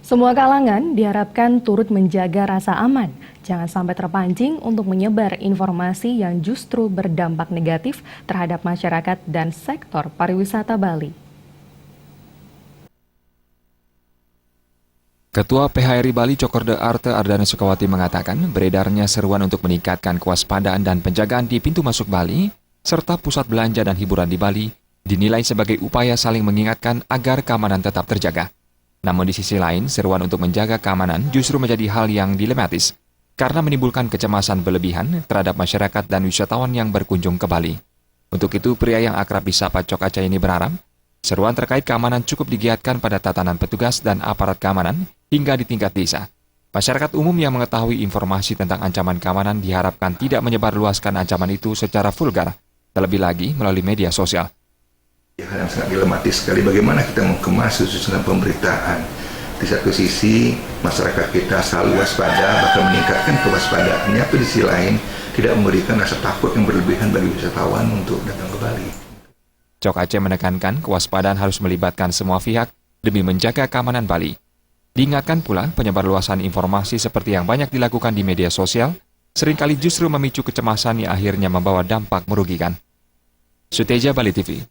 Semua kalangan diharapkan turut menjaga rasa aman, jangan sampai terpancing untuk menyebar informasi yang justru berdampak negatif terhadap masyarakat dan sektor pariwisata Bali. Ketua PHRI Bali Cokorda Arte Ardana Sukawati mengatakan beredarnya seruan untuk meningkatkan kewaspadaan dan penjagaan di pintu masuk Bali, serta pusat belanja dan hiburan di Bali, dinilai sebagai upaya saling mengingatkan agar keamanan tetap terjaga. Namun di sisi lain, seruan untuk menjaga keamanan justru menjadi hal yang dilematis, karena menimbulkan kecemasan berlebihan terhadap masyarakat dan wisatawan yang berkunjung ke Bali. Untuk itu, pria yang akrab disapa Cok Aceh ini berharap, seruan terkait keamanan cukup digiatkan pada tatanan petugas dan aparat keamanan hingga di tingkat desa. Masyarakat umum yang mengetahui informasi tentang ancaman keamanan diharapkan tidak menyebarluaskan ancaman itu secara vulgar, terlebih lagi melalui media sosial. Hal yang sangat dilematis sekali bagaimana kita mengemas susunan pemberitaan. Di satu sisi masyarakat kita selalu waspada, bahkan meningkatkan kewaspadaannya, tapi di sisi lain tidak memberikan rasa takut yang berlebihan bagi wisatawan untuk datang ke Bali. Cok Aceh menekankan kewaspadaan harus melibatkan semua pihak demi menjaga keamanan Bali. Diingatkan pula penyebarluasan informasi seperti yang banyak dilakukan di media sosial seringkali justru memicu kecemasan yang akhirnya membawa dampak merugikan. Suteja Bali TV.